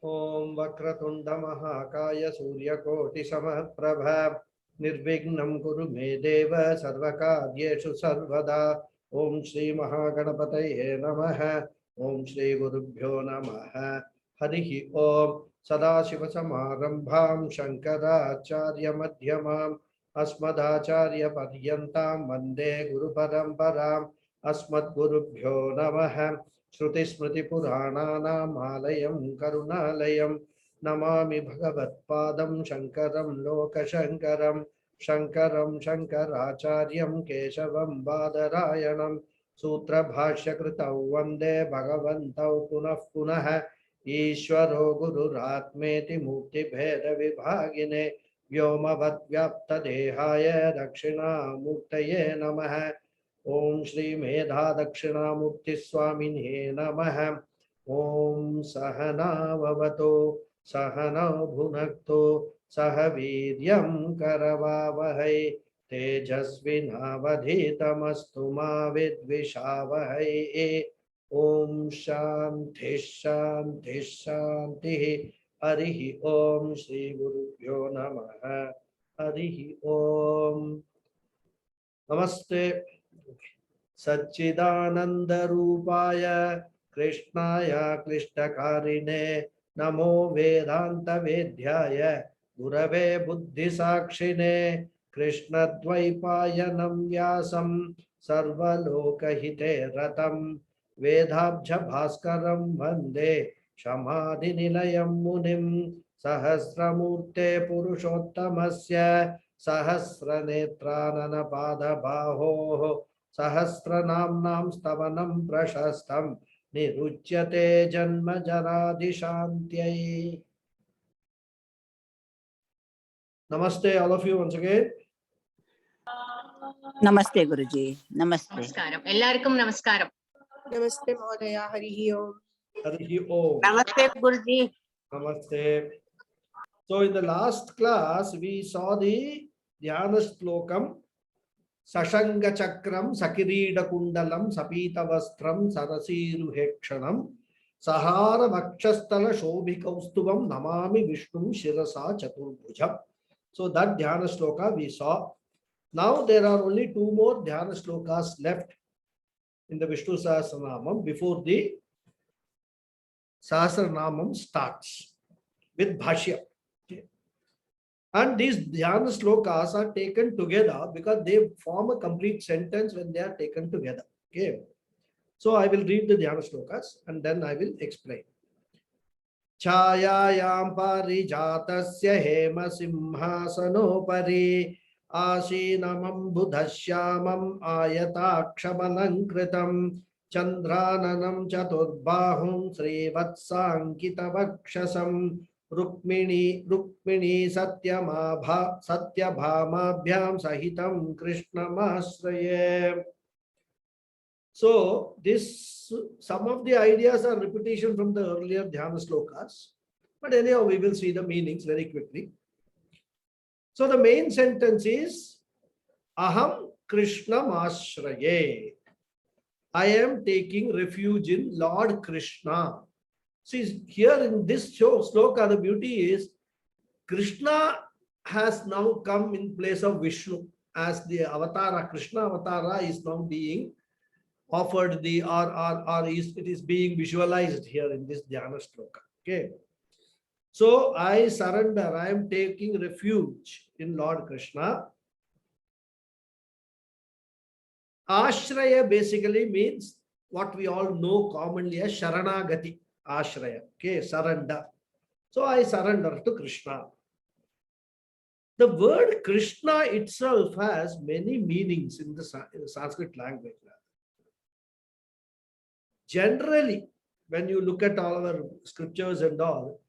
Om Vakratunda Mahakaya Suryakoti Samaprabha Nirvignam Kuru Me Deva Sarvakaryeshu Sarvada Om Shri Mahaganapataye Namaha Om Shri Gurubhyo Namaha Harihi Om Sadashiva Samarambham Shankaracharya Madhyamam Asmadacharya Padyantam Vande Guru Paramparam Asmad Gurubhyo Namaha Shruti Smriti Purananam Alayam Karunalayam Namami Bhagavatpadam Shankaram Lokashankaram Shankaram Shankaracharyam Keshavam Badarayanam Sutra Bhashya Kritau Vande Bhagavantau Punah Punah Ishwaro Guru Ratmeti Mukti Bheda Vibhagine Vyomavad Vyapta Dehaya Dakshina Muktaye Namaha Om Shri Medha Dakshina Mukti Swamine Namaha Om Sahana Vavato Sahana Bhunakto Sahaviryam Karavavahai Tejasvinavadhitamastu ma vidvishavahai Om Shanti Shanti Shanti Harihi Om Shri Gurubhyo Namaha Harihi Om Namaste Satchidananda Rupaya Krishnaya Klishtakarine Namo Vedanta Vedyaya Gurave Buddhi Sakshine Krishna Dvaipayanam Vyasam Sarvalokahite Ratam Vedabja Bhaskaram Vande Shamadhi Nilayam Munim Sahasramurte Purushottamasya Sahasranetranana Pada Baho Sahasranamam Stavanam Prashastam Niruchyate Janma Janadi Shantyai. Namaste, all of you once again. Namaste, Guruji. Namaste. Namaskaram. Ellarkum namaskaram. Namaste, Mahodaya. Harihi Om. Harihi Om. Namaste, Guruji. Namaste. So in the last class, we saw the Dhyana Shlokam Sashanga Chakram Sakirida Kundalam Sapita Vastram Sarasiru Hekshanam Sahara Vakshastala Shobhikaustuvam Namami Vishnu Shirasa Chaturbhujam. So that Dhyana Shloka we saw. Now there are only two more Dhyana Shlokas left in the Vishnu Sahasranamam before the Sahasranamam starts with Bhashya. And these Dhyana Slokas are taken together because they form a complete sentence when they are taken together. Okay. So I will read the Dhyana Slokas and then I will explain. Chayayam parijatasya hema simhasanopari Ashinamam budhashyamam ayatakshamalankritam Chandrananam chaturbahum srivatsankitavakshasam Rukmini Satyabhamabhyam Sahitam Krishnamasraye. So this some of the ideas are repetition from the earlier Dhyana Slokas, but anyhow we will see the meanings very quickly. So the main sentence is Aham Krishnamasraye. I am taking refuge in Lord Krishna. See, here in this sloka, the beauty is Krishna has now come in place of Vishnu as the avatara. Krishna avatara is now being offered it is being visualized here in this Dhyana sloka. Okay. So I surrender, I am taking refuge in Lord Krishna. Ashraya basically means what we all know commonly as Sharanagati. Ashraya, okay, surrender. So I surrender to Krishna. The word Krishna itself has many meanings in the Sanskrit language. Generally, when you look at all our scriptures and all,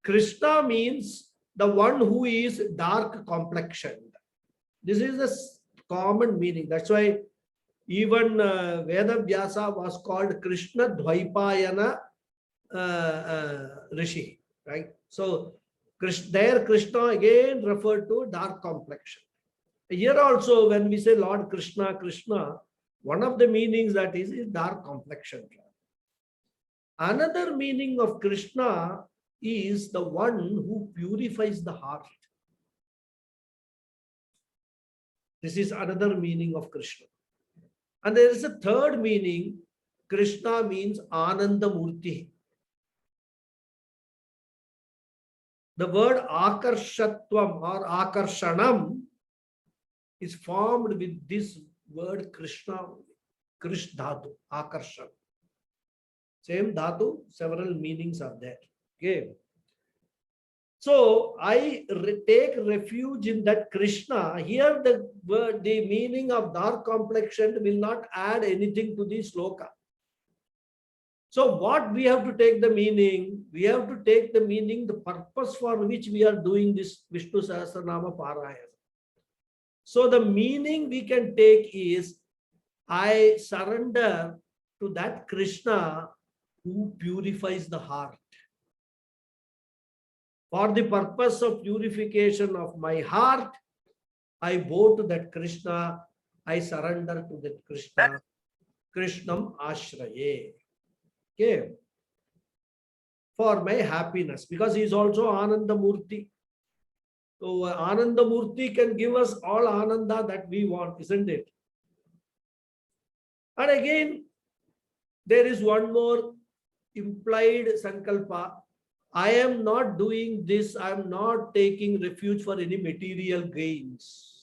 Krishna means the one who is dark complexioned. This is the common meaning. That's why even Veda Vyasa was called Krishna Dvaipayana Rishi, right? So there Krishna again referred to dark complexion. Here also when we say Lord Krishna, Krishna, one of the meanings that is dark complexion. Another meaning of Krishna is the one who purifies the heart. This is another meaning of Krishna. And there is a third meaning. Krishna means Ananda Murti. The word Akarshatvam or Akarshanam is formed with this word Krishna, Krish Dhatu, Akarshan. Same Dhatu, several meanings are there. Okay. So I take refuge in that Krishna. Here the word, the meaning of dark complexion will not add anything to the sloka. So what we have to take the meaning? We have to take the meaning, the purpose for which we are doing this Vishnu Sahasranama Parayana. So the meaning we can take is, I surrender to that Krishna who purifies the heart. For the purpose of purification of my heart, I bow to that Krishna, I surrender to that Krishna, Krishnam Ashraye. Okay. For my happiness, because he is also Ananda Murti. So Ananda Murti can give us all Ananda that we want, isn't it? And again, there is one more implied Sankalpa. I am not doing this, I am not taking refuge for any material gains.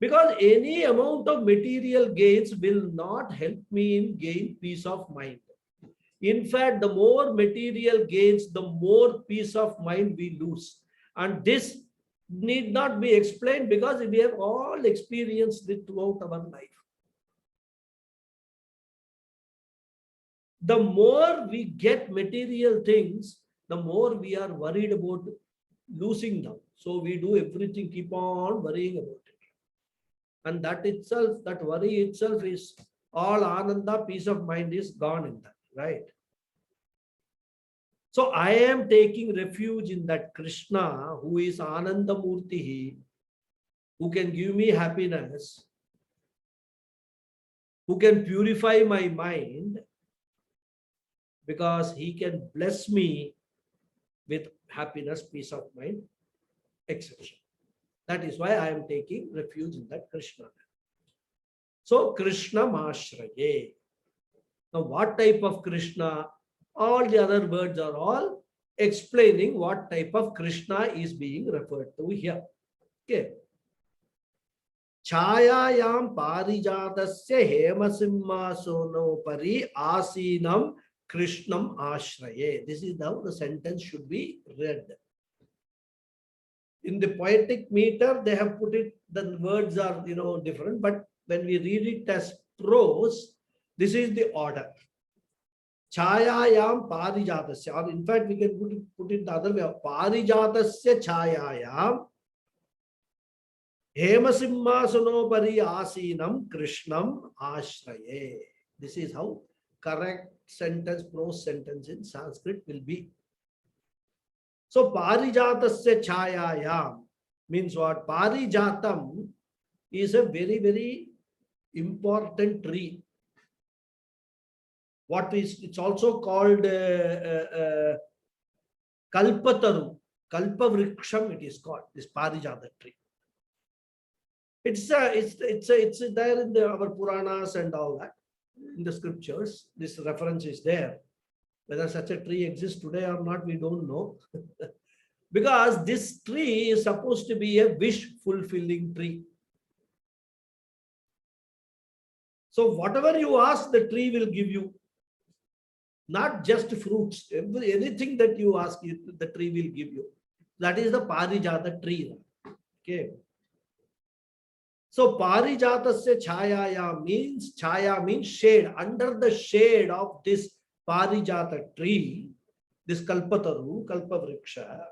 Because any amount of material gains will not help me in gain peace of mind. In fact, the more material gains, the more peace of mind we lose. And this need not be explained because we have all experienced it throughout our life. The more we get material things, the more we are worried about losing them. So we do everything, keep on worrying about it. And that itself, that worry itself is all Ananda, peace of mind is gone in that, right? So I am taking refuge in that Krishna who is Ananda Murti, who can give me happiness, who can purify my mind, because he can bless me with happiness, peace of mind, etc. That is why I am taking refuge in that Krishna. So Krishna Mashraye. Now what type of Krishna? All the other words are all explaining what type of Krishna is being referred to here. Okay. Chayayam parijatasya hemasimhasono pari asinam Krishnam Ashraye. This is how the sentence should be read. In the poetic meter, they have put it, the words are different, but when we read it as prose, this is the order. Chayayam parijatasya. Or in fact, we can put it the other way. Parijatasya chayayam hemasimhasono pari asinam Krishnam Ashraye. This is how correct sentence, prose sentence in Sanskrit will be. So parijatasya chayayam means what? Parijatam is a very, very important tree. It's also called Kalpataru, Kalpavriksham it is called, this Parijata tree. It's there in our Puranas and all that. In the scriptures, this reference is there. Whether such a tree exists today or not, we don't know. Because this tree is supposed to be a wish-fulfilling tree. So whatever you ask, the tree will give you. Not just fruits. Anything that you ask, the tree will give you. That is the Parijata tree. Okay. So Parijatasya chayaya means, chaya means shade. Under the shade of this Parijata tree, this Kalpataru, Kalpavriksha.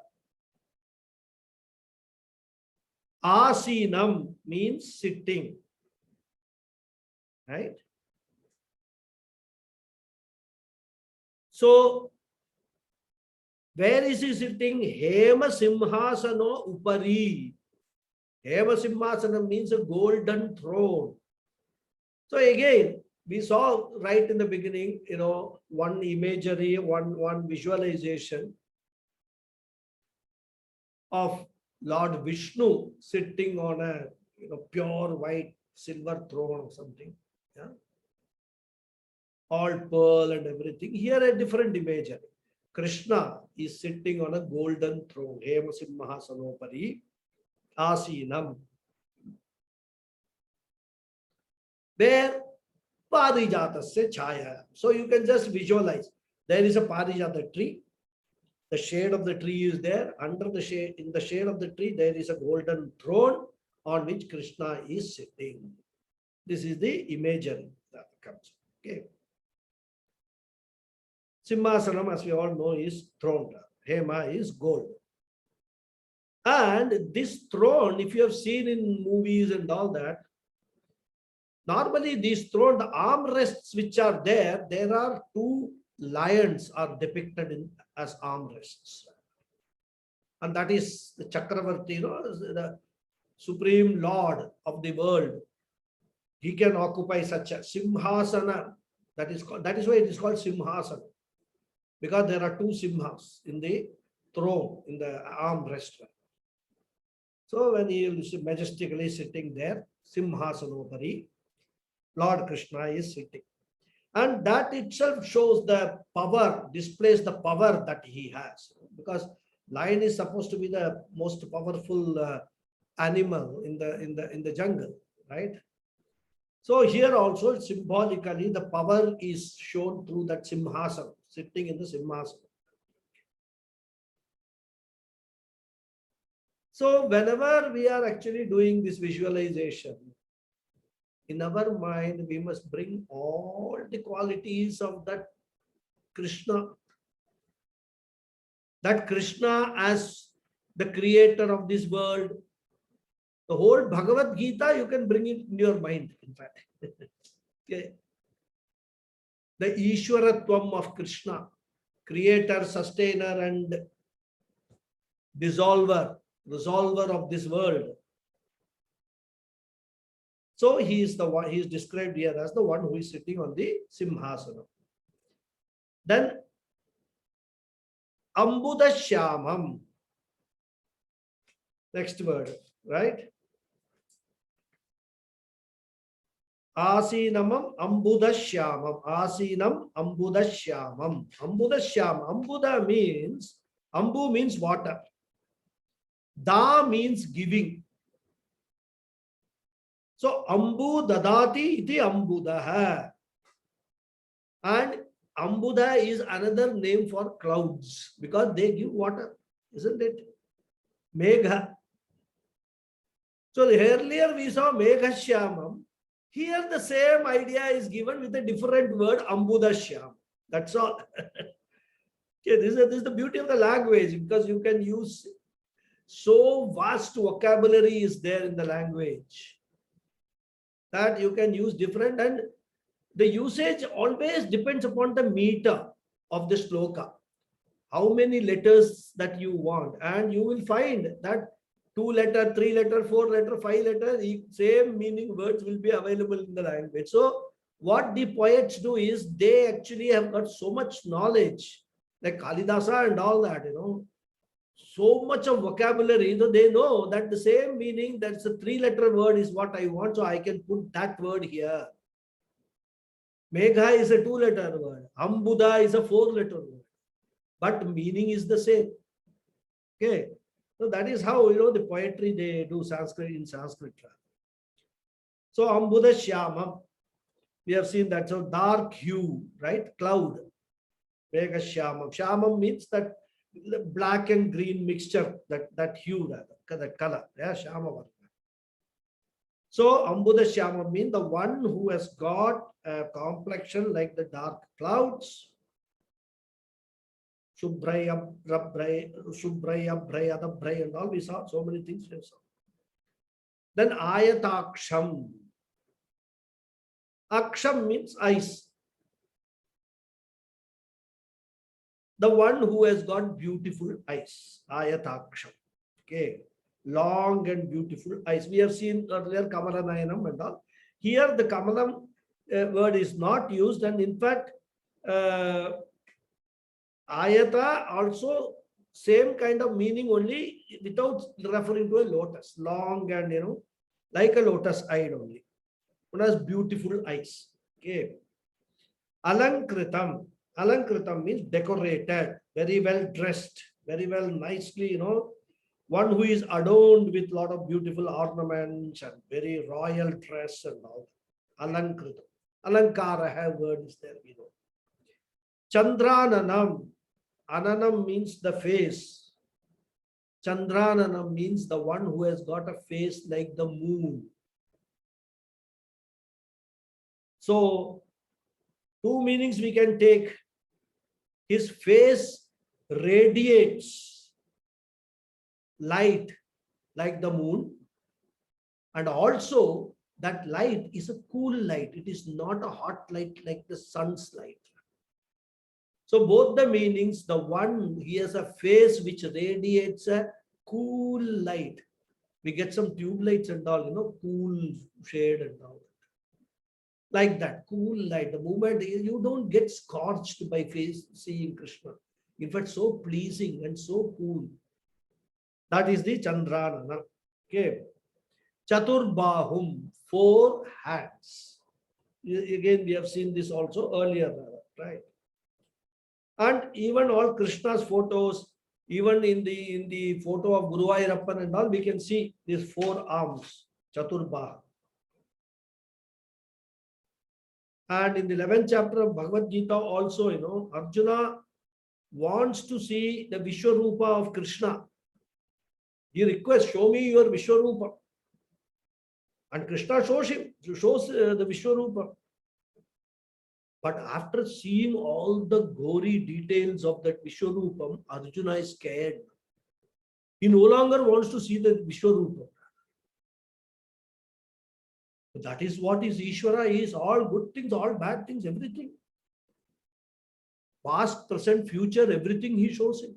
Asinam means sitting. Right? So, where is he sitting? Hema Simhasano Upari. Hema Simhasana means a golden throne. So again, we saw right in the beginning, one imagery, one visualization of Lord Vishnu sitting on a pure white silver throne or something. Yeah. All pearl and everything. Here a different imagery. Krishna is sitting on a golden throne. Hema Simhasanopari Asinam. Where Parijatasya Chaya. So you can just visualize. There is a Parijata tree. The shade of the tree is there. Under the shade, in the shade of the tree, there is a golden throne on which Krishna is sitting. This is the imagery that comes. Okay. Simhasanam, as we all know, is throne. Hema is gold. And this throne, if you have seen in movies and all that, normally these throne, the armrests which are there are two lions are depicted as armrests. And that is the Chakravarti, the supreme lord of the world. He can occupy such a Simhasana. That is why it is called Simhasana. Because there are two Simhas in the throne, in the armrest. So when he is majestically sitting there, Simhasanopari, Lord Krishna is sitting. And that itself shows the power, displays the power that he has. Because lion is supposed to be the most powerful animal in the jungle, right? So here also symbolically the power is shown through that Simhasana, sitting in the Simhasana. So whenever we are actually doing this visualization, in our mind, we must bring all the qualities of that Krishna. That Krishna as the creator of this world. The whole Bhagavad Gita, you can bring it in your mind, in fact. Okay. The Ishwaratvam of Krishna, creator, sustainer, and resolver of this world. So he is the one, he is described here as the one who is sitting on the Simhasana. Then Ambudashyamam. Next word, right? Asinamam Ambudashyamam. Asinam Ambudashyamam. Ambudashyam. Ambuda means, Ambu means water. Da means giving. So Ambu Dadati iti Ambudaha. And Ambuda is another name for clouds because they give water, isn't it? Megha. So earlier we saw Meghashyamam. Here the same idea is given with a different word, Ambudashyam. That's all. Okay, this is the beauty of the language, because you can use so vast vocabulary is there in the language that you can use different, and the usage always depends upon the meter of the sloka. How many letters that you want, and you will find that 2-letter, 3-letter, 4-letter, 5-letter, same meaning words will be available in the language. So what the poets do is they actually have got so much knowledge, like Kalidasa and all that, so much of vocabulary, so they know that the same meaning, that's a 3-letter word is what I want, so I can put that word here. Megha is a 2-letter word. Ambuda is a 4-letter word. But meaning is the same. Okay. So that is how, the poetry they do Sanskrit in Sanskrit. So Ambuda Shyamam. We have seen that. So dark hue, right? Cloud. Megha Shyamam. Shyamam means that black and green mixture, that hue, that color. Yeah, Shyamam. So Ambuda Shyamam means the one who has got a complexion like the dark clouds. Shubhraya, Bhraya, Adabhraya, and all we saw, so many things we saw. Then Ayataksham. Aksham means eyes. The one who has got beautiful eyes. Ayataksham. Okay. Long and beautiful eyes. We have seen earlier Kamalanayanam and all. Here the Kamalam word is not used, and in fact, ayata also same kind of meaning, only without referring to a lotus, long and like a lotus eyed only. One has beautiful eyes. Okay. Alankritam. Alankritam means decorated, very well dressed, very well nicely, one who is adorned with lot of beautiful ornaments and very royal dress and all. Alankritam. Alankara word is there, Chandrananam. Ananam means the face. Chandrananam means the one who has got a face like the moon. So, two meanings we can take. His face radiates light like the moon, and also that light is a cool light. It is not a hot light like the sun's light. So both the meanings, the one, he has a face which radiates a cool light. We get some tube lights and all, cool shade and all. Like that, cool light. The moment you don't get scorched by seeing Krishna. In fact, so pleasing and so cool. That is the Chandranana. Okay. Chaturbahum, 4 hands. Again, we have seen this also earlier, right? And even all Krishna's photos, even in the photo of Guru Ayappan and all, we can see these 4 arms, Chaturbaha. And in the 11th chapter of Bhagavad Gita also, Arjuna wants to see the Vishwarupa of Krishna. He requests, show me your Vishwarupa. And Krishna shows the Vishwarupa. But after seeing all the gory details of that Vishwarupam, Arjuna is scared. He no longer wants to see the Vishwarupa. That is what is Ishvara is. All good things, all bad things, everything. Past, present, future, everything he shows him.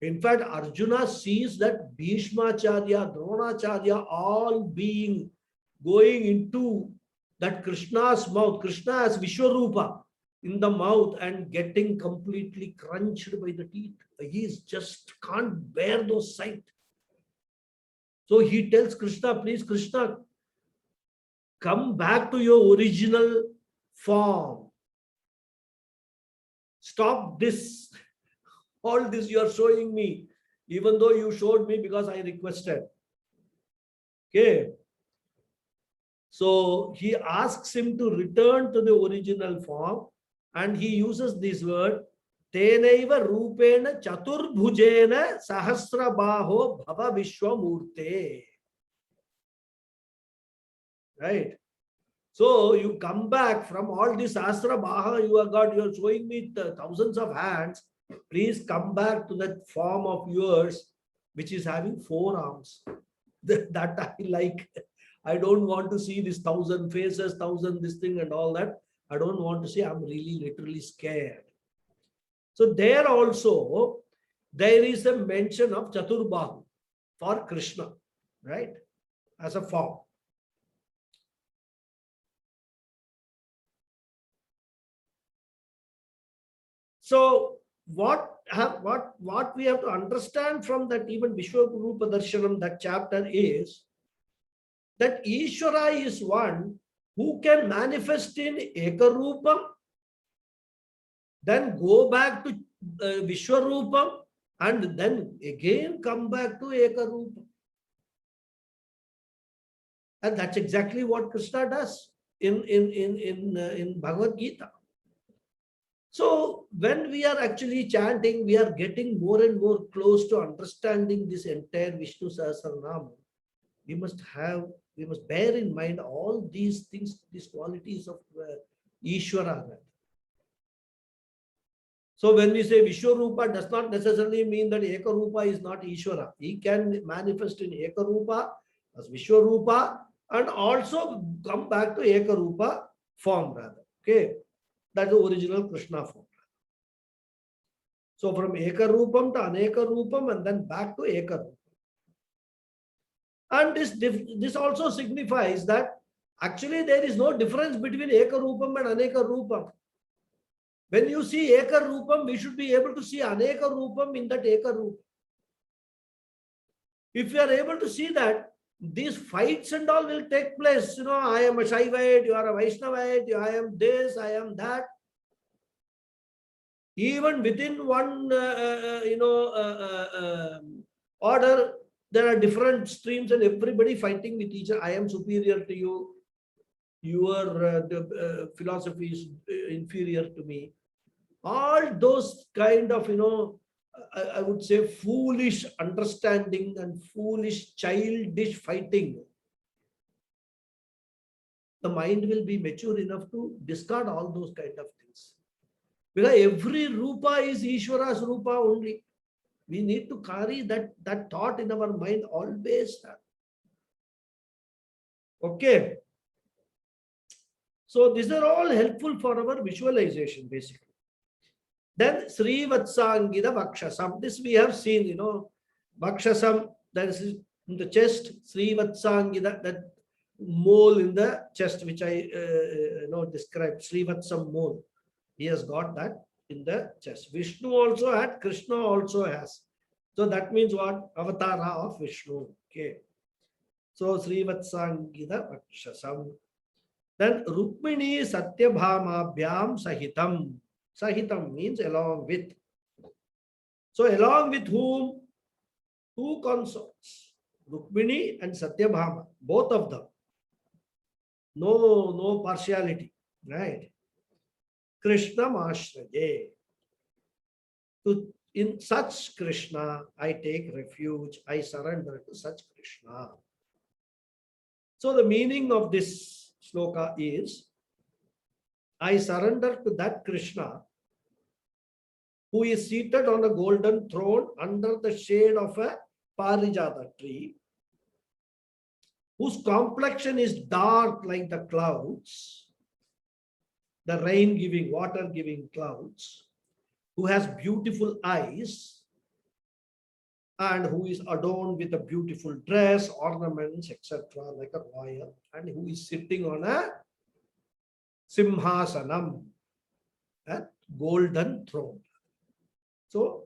In fact, Arjuna sees that Bhishmacharya, Dronacharya, all going into that Krishna's mouth. Krishna has Vishwarupa in the mouth and getting completely crunched by the teeth. He just can't bear those sight. So he tells Krishna, please, Krishna, come back to your original form. Stop this. All this you are showing me, even though you showed me because I requested. Okay. So he asks him to return to the original form, and he uses this word, Tenaiva Rupena Chaturbhujena Sahasrabaho Bhava Vishwamurte. Right? So you come back from all this Sahasrabaha you are showing me thousands of hands. Please come back to that form of yours, which is having 4 arms. That I like. I don't want to see this 1,000 faces, 1,000 this thing and all that. I don't want to see. I'm really literally scared. So there also, there is a mention of Chaturbahu for Krishna, right? As a form. So what we have to understand from that even Vishwarupa Darshanam, that chapter, is that Ishvara is one who can manifest in Ekarupam, then go back to Vishwarupam, and then again come back to Ekarupam. And that's exactly what Krishna does in Bhagavad Gita. So when we are actually chanting, we are getting more and more close to understanding this entire Vishnu Sahasranamam. We must bear in mind all these things, these qualities of Ishvara. So when we say Vishwarupa, does not necessarily mean that Ekarupa is not Ishvara. He can manifest in Ekarupa as Vishwarupa and also come back to Ekarupa form rather. Okay. That's the original Krishna form. So from Ekarupam to Anekarupam and then back to Ekarupam. And this also signifies that actually there is no difference between Eka Rupam and Aneka Rupam. When you see Eka Rupam, we should be able to see Aneka Rupam in that Eka Rupam. If we are able to see that, these fights and all will take place. You know, I am a Shaivite, you are a Vaishnavite, I am this, I am that. Even within one, order, there are different streams and everybody fighting with each other. I am superior to you. Your philosophy is inferior to me. All those kind of, I would say, foolish understanding and foolish childish fighting. The mind will be mature enough to discard all those kind of things. Because every rupa is Ishvara's rupa only. We need to carry that thought in our mind always. Okay. So these are all helpful for our visualization, basically. Then Sri Vatsangida Vakshasam. This we have seen, Vakshasam, that is in the chest, Sri Vatsangida, that mole in the chest, which I described, Sri Vatsam mole. He has got that in the chest. Vishnu also had, Krishna also has. So that means what? Avatara of Vishnu. Okay. So Sri Vatsangida Vakshasam. Then Rukmini Satyabhamabhyam Sahitam. Sahitam means along with. So along with whom? Two consorts. Rukmini and Satyabhama. Both of them. No partiality. Right. Krishna Mashraye. In such Krishna, I take refuge. I surrender to such Krishna. So the meaning of this sloka is, I surrender to that Krishna who is seated on a golden throne under the shade of a parijata tree, whose complexion is dark like the clouds, the rain-giving, water-giving clouds, who has beautiful eyes, and who is adorned with a beautiful dress, ornaments, etc., like a royal, and who is sitting on a Simhasanam, a golden throne. So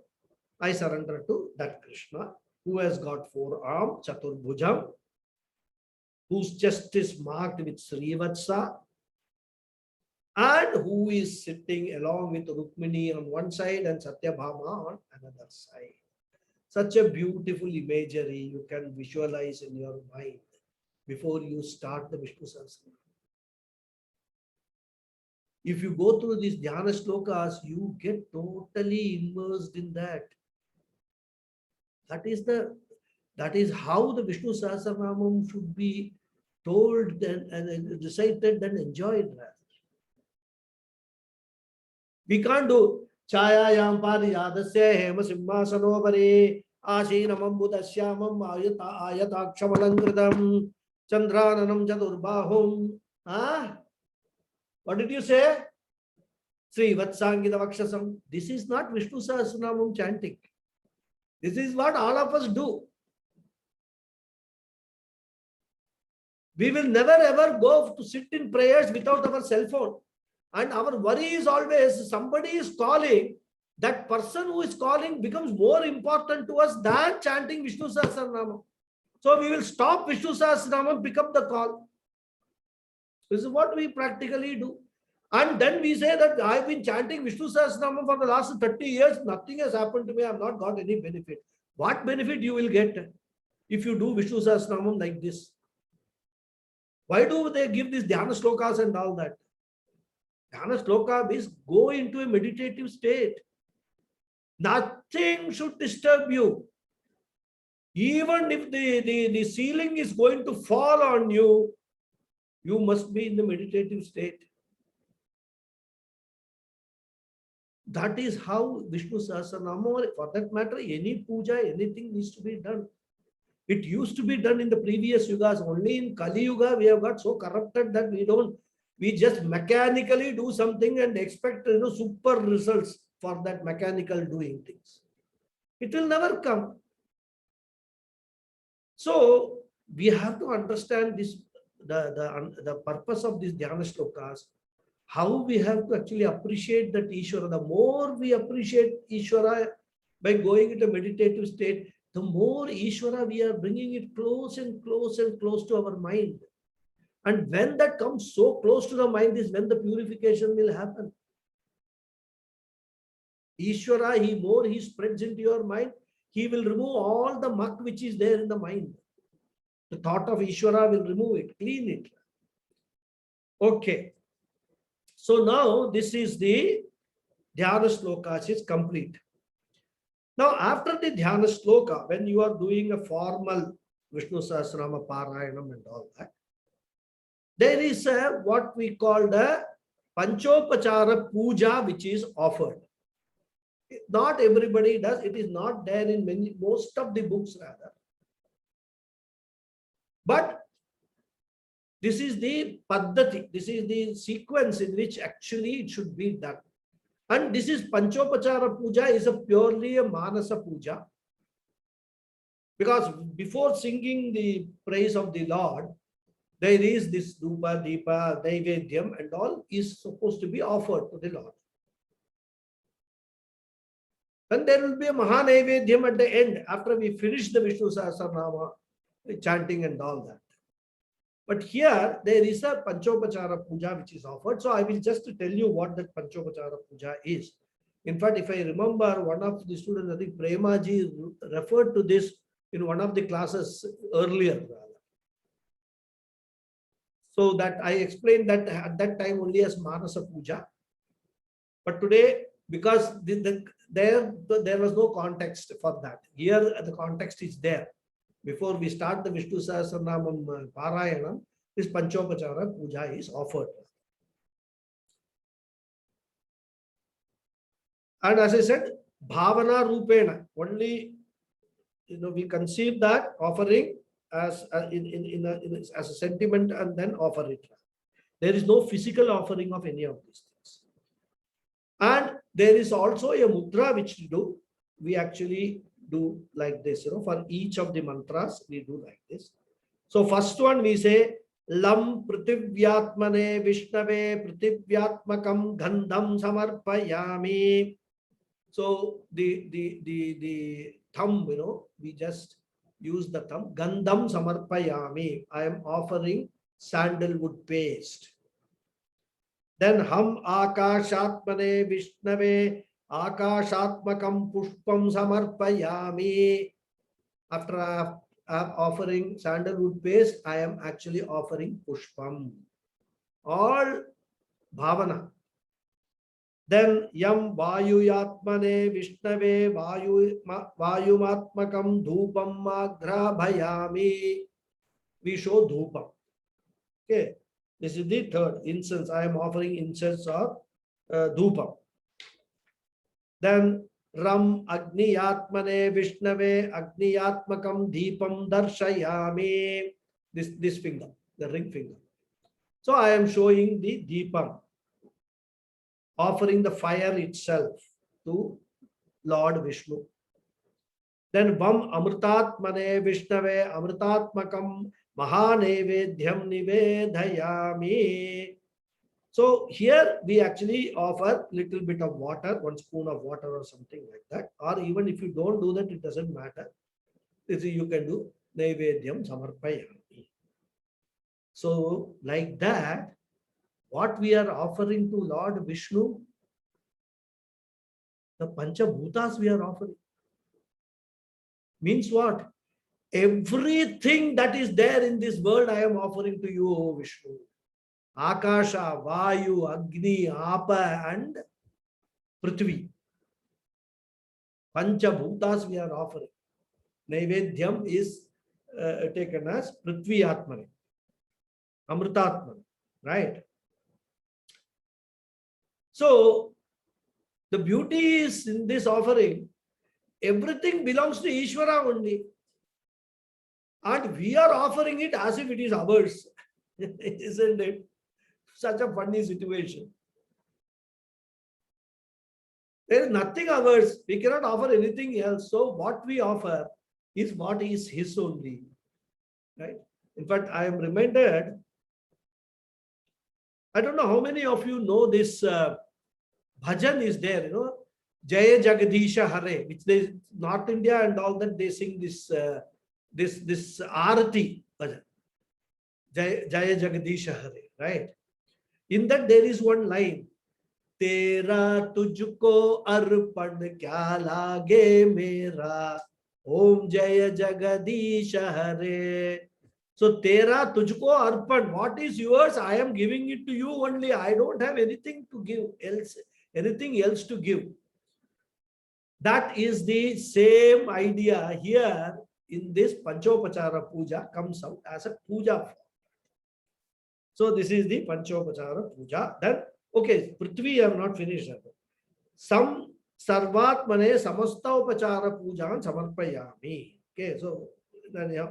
I surrender to that Krishna who has got four arms, Chaturbhujam, whose chest is marked with Srivatsa, and who is sitting along with Rukmini on one side and Satyabhama on another side. Such a beautiful imagery you can visualize in your mind before you start the Vishnu Sahasranam. If you go through these dhyana slokas, you get totally immersed in that. That is how the Vishnu Sahasranamam should be told and recited and enjoyed. We can't do Chayayam Parijadasya Hema Simhasanopare Ashinamam Buddhasyamam Ayatakshamalankritam Chandrananam Chaturbahum. What did you say? Sri Vatsangida Vakshasam. This is not Vishnu Sahasranamam chanting. This is what all of us do. We will never ever go to sit in prayers without our cell phone. And our worry is always somebody is calling. That person who is calling becomes more important to us than chanting Vishnu Sahasranamam. So we will stop Vishnu Sahasranamam, pick up the call. This is what we practically do. And then we say that I have been chanting Vishnu Sahasranamam for the last 30 years. Nothing has happened to me. I have not got any benefit. What benefit you will get if you do Vishnu Sahasranamam like this? Why do they give these dhyana slokas and all that? Dhyana sloka means go into a meditative state. Nothing should disturb you. Even if the ceiling is going to fall on you, you must be in the meditative state. That is how Vishnu Sahasranama, or for that matter, any puja, anything needs to be done. It used to be done in the previous yugas. Only in Kali Yuga, we have got so corrupted that we just mechanically do something and expect super results for that mechanical doing things. It will never come. So we have to understand this, the purpose of these dhyana shlokas, how we have to actually appreciate that Ishvara. The more we appreciate Ishvara by going into meditative state, the more Ishvara we are bringing it close and close and close to our mind. And when that comes so close to the mind is when the purification will happen. Ishvara, he spreads into your mind, he will remove all the muck which is there in the mind. The thought of Ishvara will remove it, clean it. Okay. So now this is the dhyana slokas is complete. Now after the dhyana sloka, when you are doing a formal Vishnu Sahasranamam Parayanam and all that, there is a what we call the Panchopachara Puja which is offered. Not everybody does. It is not there in most of the books rather. But this is the paddhati. This is the sequence in which actually it should be done. And this is Panchopachara Puja is a purely a Manasa Puja. Because before singing the praise of the Lord, there is this Dhupa, Deepa, Naivedyam and all is supposed to be offered to the Lord. Then there will be a Mahanaivedyam at the end after we finish the Vishnu Sahasranama chanting and all that. But here there is a Panchopachara Puja which is offered. So I will just tell you what that Panchopachara Puja is. In fact, if I remember, one of the students, I think Premaji, referred to this in one of the classes earlier. So that I explained that at that time only as Manasa Puja. But today, because there was no context for that. Here the context is there. Before we start the Vishnu Sahasranamam Parayanam, this Panchopachara Puja is offered. And as I said, Bhavana Rupena, only we conceive that offering as a sentiment and then offer it. There is no physical offering of any of these things. And there is also a mudra which we do. We actually do like this, for each of the mantras, we do like this. So first one we say, Lam Prithivyaatmane Vishnave Prithivyaatmakam Gandham Samarpayami. So the thumb, we just use the thumb. Gandham Samarpayami. I am offering sandalwood paste. Then Ham Akashatmane Vishnave Akashatmakam Pushpam Samarpayami. After I am offering sandalwood paste, I am actually offering Pushpam. All Bhavana. Then Yam Vayuyatmane Vishnave Vayumatmakam Dhupam Magrabhayami. We show Dhupam. Okay. This is the third incense. I am offering incense of Dhupam. Then Ram Agniyatmane Vishnave Agniyatmakam Deepam Darshayami. This finger, the ring finger. So I am showing the Deepam, offering the fire itself to Lord Vishnu. Then Vam Amritatmane Vishnave Amritatmakam Mahanevedyam Nivedhayami. So here we actually offer little bit of water, 1 spoon of water or something like that. Or even if you don't do that, it doesn't matter. You can do Naivedyam Samarpayami. So like that, what we are offering to Lord Vishnu, the Panchabhutas we are offering. Means what? Everything that is there in this world I am offering to you, O Vishnu. Akasha, Vayu, Agni, Apa and Prithvi. Panchabhutas we are offering. Naivedyam is taken as Prithvi Atmane, Amritatmane, right? So the beauty is in this offering, everything belongs to Ishvara only. And we are offering it as if it is ours. Isn't it? Such a funny situation. There is nothing ours. We cannot offer anything else. So what we offer is what is his only. right? In fact, I am reminded, I don't know how many of you know this bhajan is there, you know, Jaya Jagadisha Hare, which they, North India and all that, they sing this, this Arati bhajan, Jaya Jagadisha Hare, right? In that there is one line, Tera tujko arpan kya lage mera, Om Jaya Jagadisha Hare. So Tera tujko arpan, what is yours? I am giving it to you only. I don't have anything to give else, anything else to give. That is the same idea here in this Panchopachara Puja comes out as a puja. So this is the Panchopachara Puja. Then, okay, Prithvi, I have not finished that. Some Sarvatmane Samastopachara Pujan Samarpayami. Okay, so then yeah,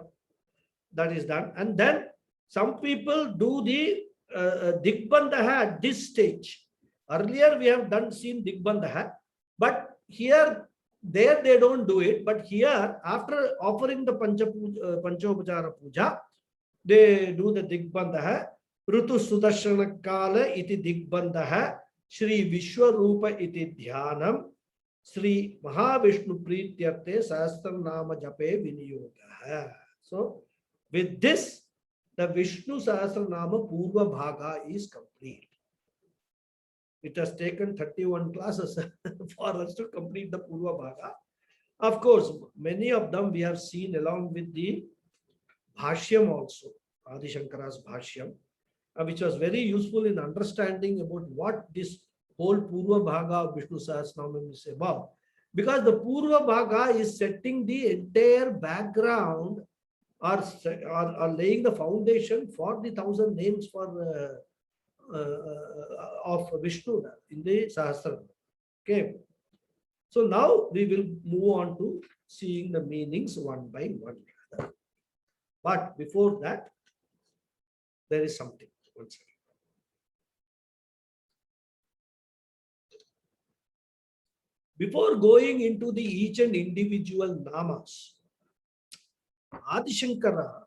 that is done. And then some people do the Digbandaha at this stage. Earlier we have seen Digbandaha, but here, there they don't do it. But here, after offering the Panchopachara Puja, they do the Digbandaha. Rutu Sudarshana Kala iti Digbandaha, Shri Vishwarupa iti Dhyanam, Sri Mahavishnu Prityarte Sahasranama Jape Viniyogaha. So, with this, the Vishnu Sahasranama Purva Bhaga is complete. It has taken 31 classes for us to complete the Purva Bhaga. Of course, many of them we have seen along with the Bhashyam also, Adi Shankara's Bhashyam, which was very useful in understanding about what this whole Purva Bhaga of Vishnu Sahasranam is about. Because the Purva Bhaga is setting the entire background or laying the foundation for the 1,000 names for of Vishnu in the Sahasranam. Okay. So now we will move on to seeing the meanings one by one. But before that, there is something. One second. Before going into the each and individual namas, Adi Shankara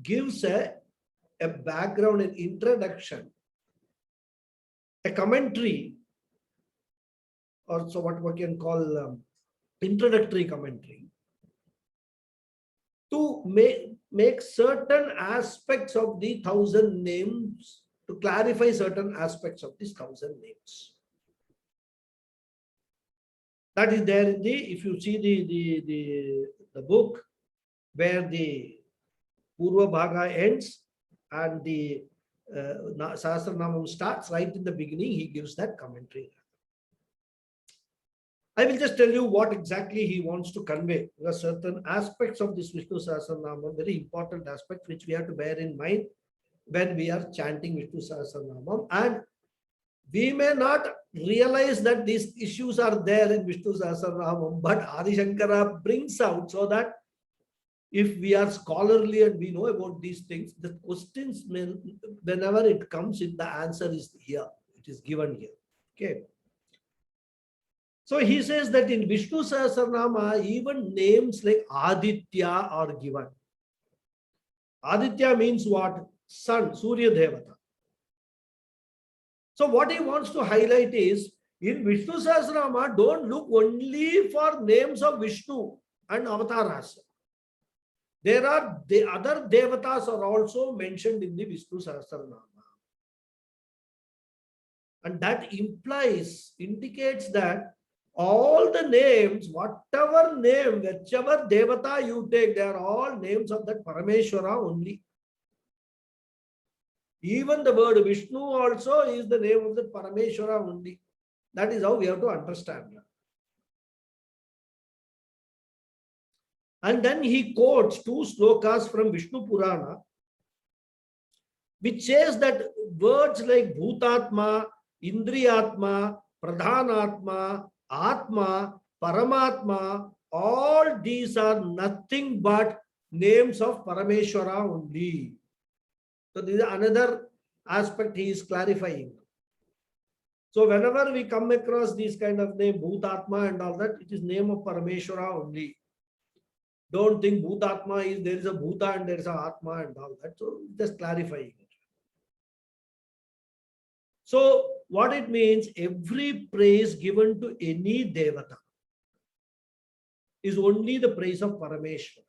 gives a background, an introduction, a commentary, or so what we can call introductory commentary, to make certain aspects of the 1,000 names, to clarify certain aspects of these 1,000 names. That is there in the, if you see the book where the Purva Bhaga ends and the Sahasranamam starts, right in the beginning, he gives that commentary. I will just tell you what exactly he wants to convey. There are certain aspects of this Vishnu Sahasranamam, very important aspects which we have to bear in mind when we are chanting Vishnu Sahasranamam. And we may not realize that these issues are there in Vishnu Sahasranamam, but Adi Shankara brings out so that if we are scholarly and we know about these things, the questions, whenever it comes in, the answer is here. It is given here. Okay. So he says that in Vishnu Sahasranama, even names like Aditya are given. Aditya means what? Sun, Surya Devata. So what he wants to highlight is, in Vishnu Sahasranama, don't look only for names of Vishnu and avatars. There are the other devatas are also mentioned in the Vishnu Sahasranama. And that indicates that all the names, whatever name, whichever devata you take, they are all names of that Parameshwara only. Even the word Vishnu also is the name of the Parameshwara only. That is how we have to understand. And then he quotes 2 slokas from Vishnu Purana, which says that words like Bhutatma, Indriyatma, Pradhanatma, Atma, Paramatma, all these are nothing but names of Parameshwara only. So this is another aspect he is clarifying. So whenever we come across these kind of name, Bhutatma and all that, it is name of Parameshwara only. Don't think Bhutatma is there is a Bhuta and there is a Atma and all that. So just clarifying it. So what it means, every praise given to any Devata is only the praise of Parameshwara.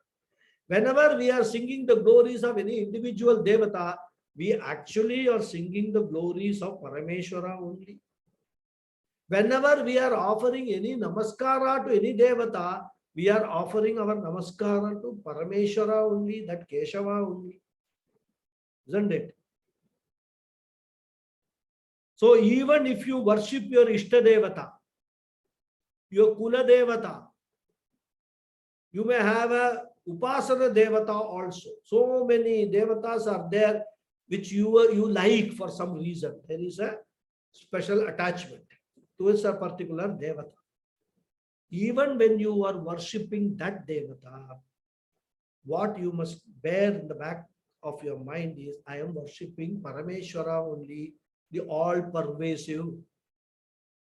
Whenever we are singing the glories of any individual Devata, we actually are singing the glories of Parameshwara only. Whenever we are offering any namaskara to any Devata, we are offering our namaskara to Parameshwara only, that Keshava only. Isn't it? So even if you worship your Ishta Devata, your Kula Devata, you may have a Upasana Devata also. So many Devatas are there which you like for some reason. There is a special attachment towards a particular Devata. Even when you are worshipping that Devata, what you must bear in the back of your mind is, I am worshipping Parameshwara only, the all-pervasive,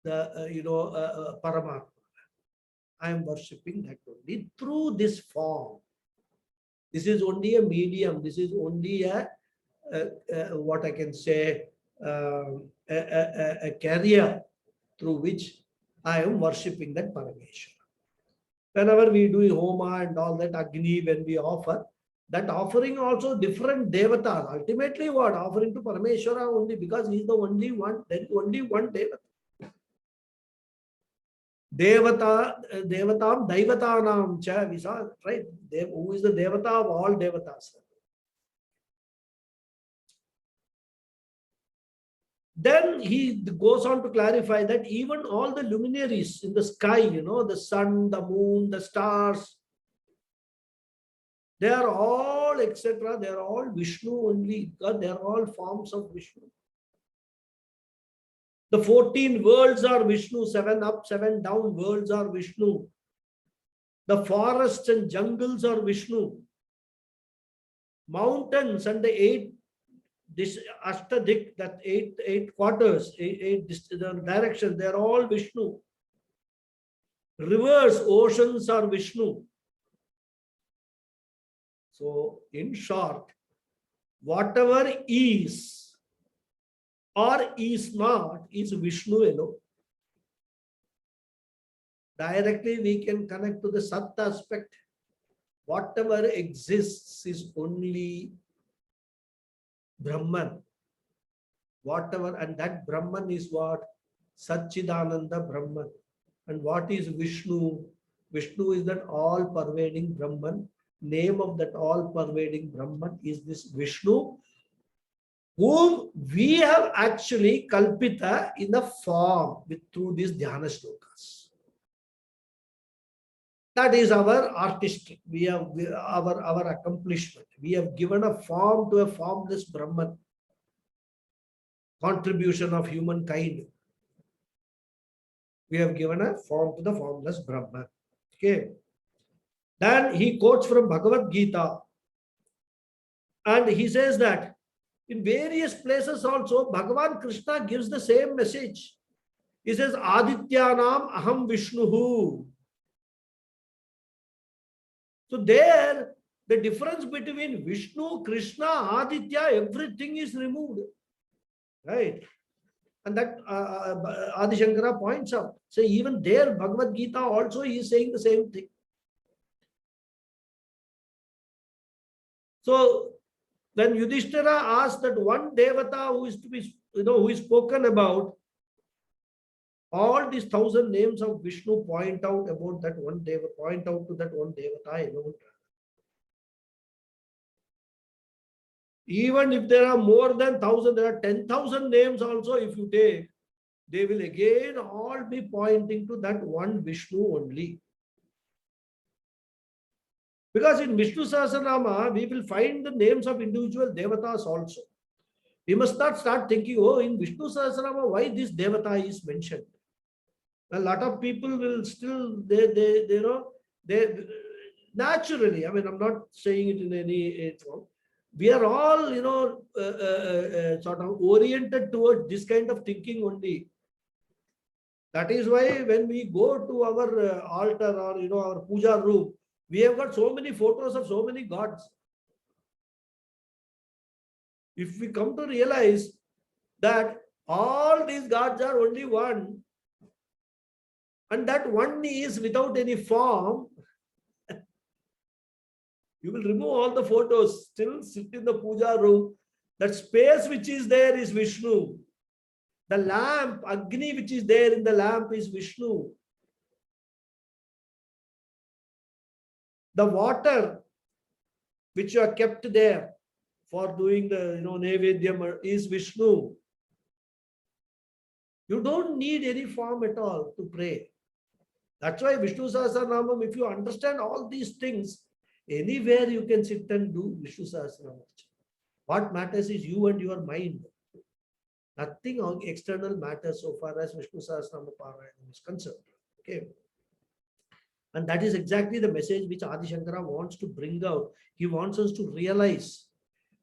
the Paramatma. I am worshipping that only through this form. This is only a medium. This is only a what I can say, a carrier through which I am worshipping that Parameshwara. Whenever we do Homa and all that, Agni, when we offer, that offering also different Devatas. Ultimately what? Offering to Parameshwara only, because he is the only one. There is only one Devata. Devatam, Daivatanam cha, we saw, right? Who is the Devata of all Devatas? Then he goes on to clarify that even all the luminaries in the sky, the sun, the moon, the stars, they are all, etc. They are all Vishnu only, because they are all forms of Vishnu. The 14 worlds are Vishnu, 7 up, 7 down worlds are Vishnu. The forests and jungles are Vishnu. Mountains and the 8 this Ashtadik, that eight quarters, eight the directions, they are all Vishnu. Rivers, oceans are Vishnu. So in short, whatever is or is not is Vishnu alone. Directly we can connect to the Sat aspect. Whatever exists is only Brahman. Whatever, and that Brahman is what? Satchidananda Brahman. And what is Vishnu? Vishnu is that all-pervading Brahman. Name of that all-pervading Brahman is this Vishnu, whom we have actually kalpita in the form through these dhyana slokas. That is our artistry. We have our accomplishment. We have given a form to a formless Brahman. Contribution of humankind. We have given a form to the formless Brahman. Okay. Then he quotes from Bhagavad Gita. And he says that in various places also, Bhagavan Krishna gives the same message. He says, Adityanam aham Vishnuhu. So there, the difference between Vishnu, Krishna, Aditya, everything is removed. Right? And that Adi Shankara points out. So even there, Bhagavad Gita also is saying the same thing. So when Yudhishthira asked that one Devata who is to be, who is spoken about, all these 1,000 names of Vishnu point out about that one Devata, point out to that one Devata alone. Even if there are more than 1,000, there are 10,000 names also, if you take, they will again all be pointing to that one Vishnu only. Because in Vishnu Sahasranamam, we will find the names of individual Devatas also. We must not start thinking, oh, in Vishnu Sahasranamam, why this Devata is mentioned. A lot of people will still, they naturally, I mean, I'm not saying it in any form. We are all, sort of oriented towards this kind of thinking only. That is why when we go to our altar or, our puja room, We have got so many photos of so many gods. If we come to realize that all these gods are only one, and that one is without any form, you will remove all the photos, still sit in the puja room. That space which is there is Vishnu. The lamp, Agni, which is there in the lamp is Vishnu. The water which you are kept there for doing the Naivedyam is Vishnu. You don't need any form at all to pray. That's why Vishnu Sahasranamam, if you understand all these things, anywhere you can sit and do Vishnu Sahasranamam. What matters is you and your mind. Nothing external matters so far as Vishnu Sahasranamam Parayana is concerned. Okay. And that is exactly the message which Adi Shankara wants to bring out. He wants us to realize.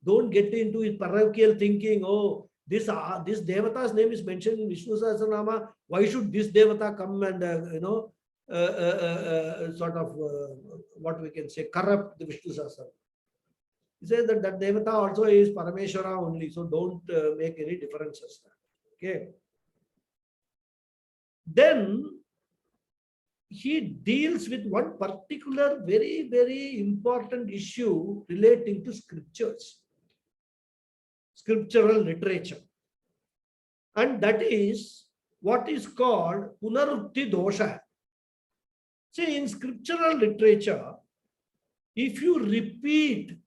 Don't get into his parochial thinking, oh, this Devata's name is mentioned in Vishnu Sahasranama. Why should this Devata come and, what we can say, corrupt the Vishnu Sahasranama? He says that Devata also is Parameshwara only. So don't make any differences. Okay. Then he deals with one particular very, very important issue relating to scriptures, scriptural literature. And that is what is called Punarukti Dosha. See, in scriptural literature, if you repeat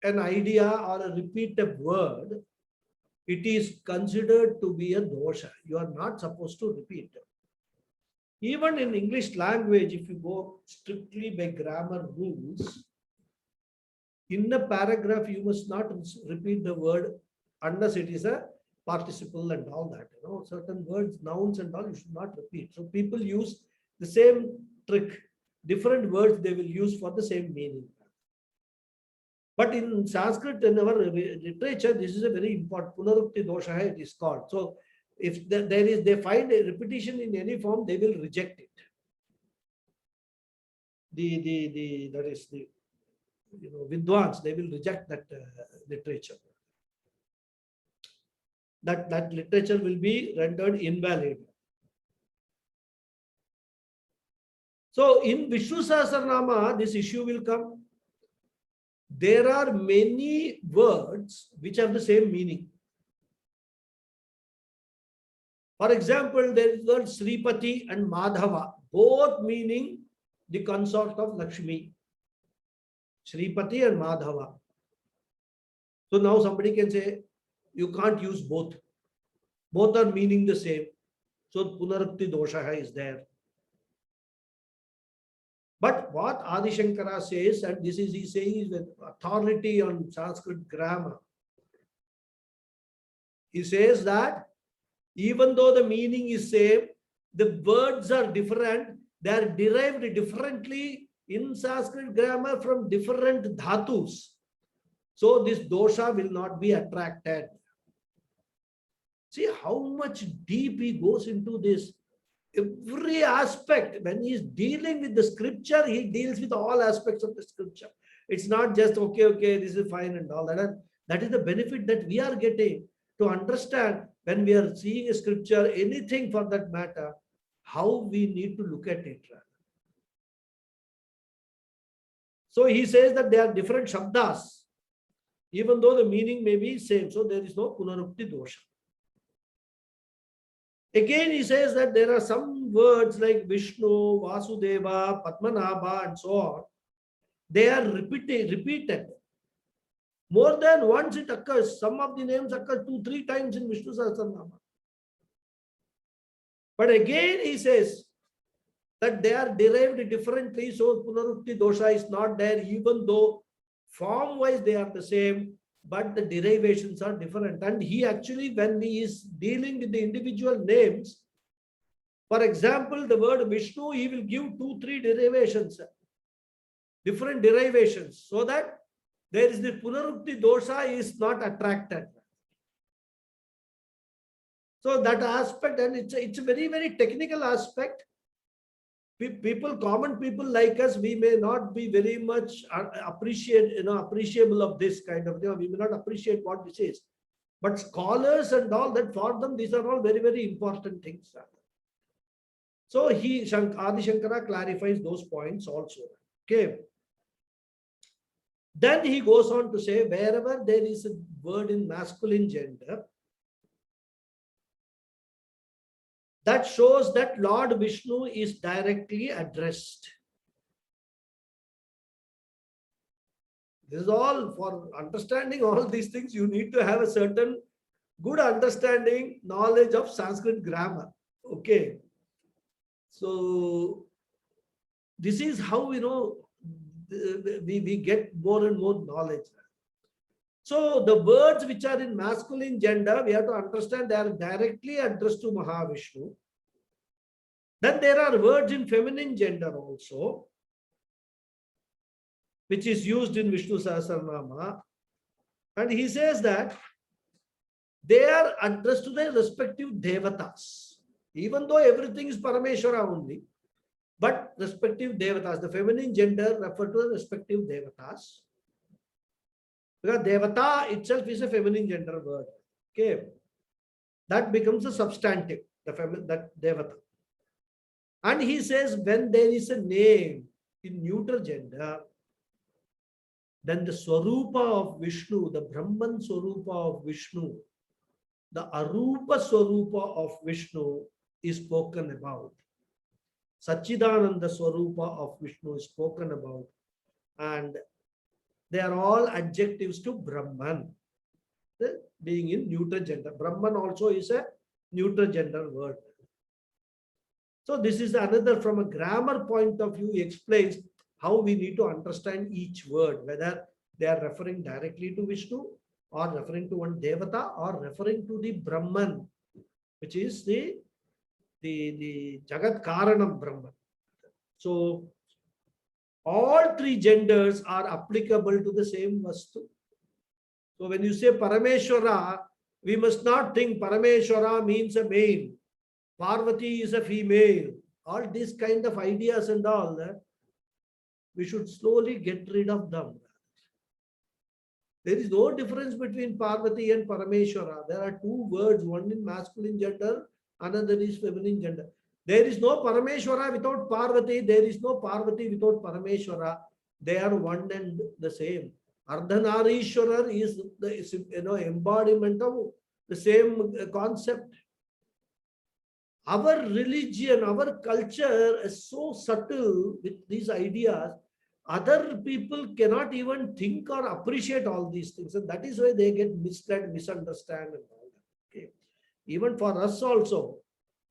an idea or repeat a word, it is considered to be a dosha. You are not supposed to repeat it. Even in English language, if you go strictly by grammar rules, in a paragraph, you must not repeat the word unless it is a participle and all that. Certain words, nouns and all, you should not repeat. So people use the same trick. Different words they will use for the same meaning. But in Sanskrit, in our literature, this is a very important Punarukti Dosha, it is called. So if they find a repetition in any form, they will reject it. That is the Vidwans, they will reject that literature. That literature will be rendered invalid. So in Vishnu Sahasranama, this issue will come. There are many words which have the same meaning. For example, there is the word Sripati and Madhava, both meaning the consort of Lakshmi. Sripati and Madhava. So now somebody can say, you can't use both. Both are meaning the same. So Punarukti Dosha is there. But what Adi Shankara says, and this is he saying with authority on Sanskrit grammar, he says that even though the meaning is same, the words are different, they are derived differently in Sanskrit grammar from different dhatus. So this dosha will not be attracted. See how much deep he goes into this. Every aspect, when he is dealing with the scripture, he deals with all aspects of the scripture. It's not just, okay, this is fine and all that. And that is the benefit that we are getting to understand when we are seeing a scripture, anything for that matter, how we need to look at it. So he says that there are different shabdas, even though the meaning may be same. So there is no Punarukti Dosha. Again, he says that there are some words like Vishnu, Vasudeva, Padmanabha, and so on. They are repeated. More than once it occurs. Some of the names occur 2-3 times in Vishnu Sahasranama. But again, he says that they are derived differently. So Punarukti Dosha is not there, even though form-wise they are the same, but the derivations are different. And he actually, when he is dealing with the individual names, for example, the word Vishnu, he will give 2-3 derivations, different derivations, so that there is the Punarukti Dosha is not attracted. So that aspect, and it's a very, very technical aspect. Common people like us, we may not be very much appreciable of this kind of, we may not appreciate what this is. But scholars and all that, for them, these are all very, very important things. So Adi Shankara clarifies those points also. Okay. Then he goes on to say, wherever there is a word in masculine gender, that shows that Lord Vishnu is directly addressed. This is all for understanding all these things. You need to have a certain good understanding, knowledge of Sanskrit grammar. Okay. So this is how, we get more and more knowledge. So the words which are in masculine gender, we have to understand they are directly addressed to Mahavishnu. Then there are words in feminine gender also, which is used in Vishnu Sahasranamam. And he says that they are addressed to their respective devatas. Even though everything is Parameshwara only, but respective devatas, the feminine gender refer to the respective devatas. Because devata itself is a feminine gender word. Okay. That becomes a substantive, that devata. And he says when there is a name in neuter gender, then the Swarupa of Vishnu, the Brahman Swarupa of Vishnu, the Arupa Swarupa of Vishnu is spoken about. Sachidananda Swarupa of Vishnu is spoken about. And they are all adjectives to Brahman, being in neuter gender. Brahman also is a neuter gender word. So this is another, from a grammar point of view, he explains how we need to understand each word, whether they are referring directly to Vishnu or referring to one Devata or referring to the Brahman, which is the Jagat Karanam Brahman. So all three genders are applicable to the same Vastu. So when you say Parameshwara, we must not think Parameshwara means a male, Parvati is a female. All these kind of ideas and all, we should slowly get rid of them. There is no difference between Parvati and Parameshwara. There are two words, one in masculine gender, another is feminine gender. There is no Parameshwara without Parvati. There is no Parvati without Parameshwara. They are one and the same. Ardhanarishwarar is the embodiment of the same concept. Our religion, our culture is so subtle with these ideas. Other people cannot even think or appreciate all these things, and that is why they get misled, misunderstand, and all that. Okay. Even for us also,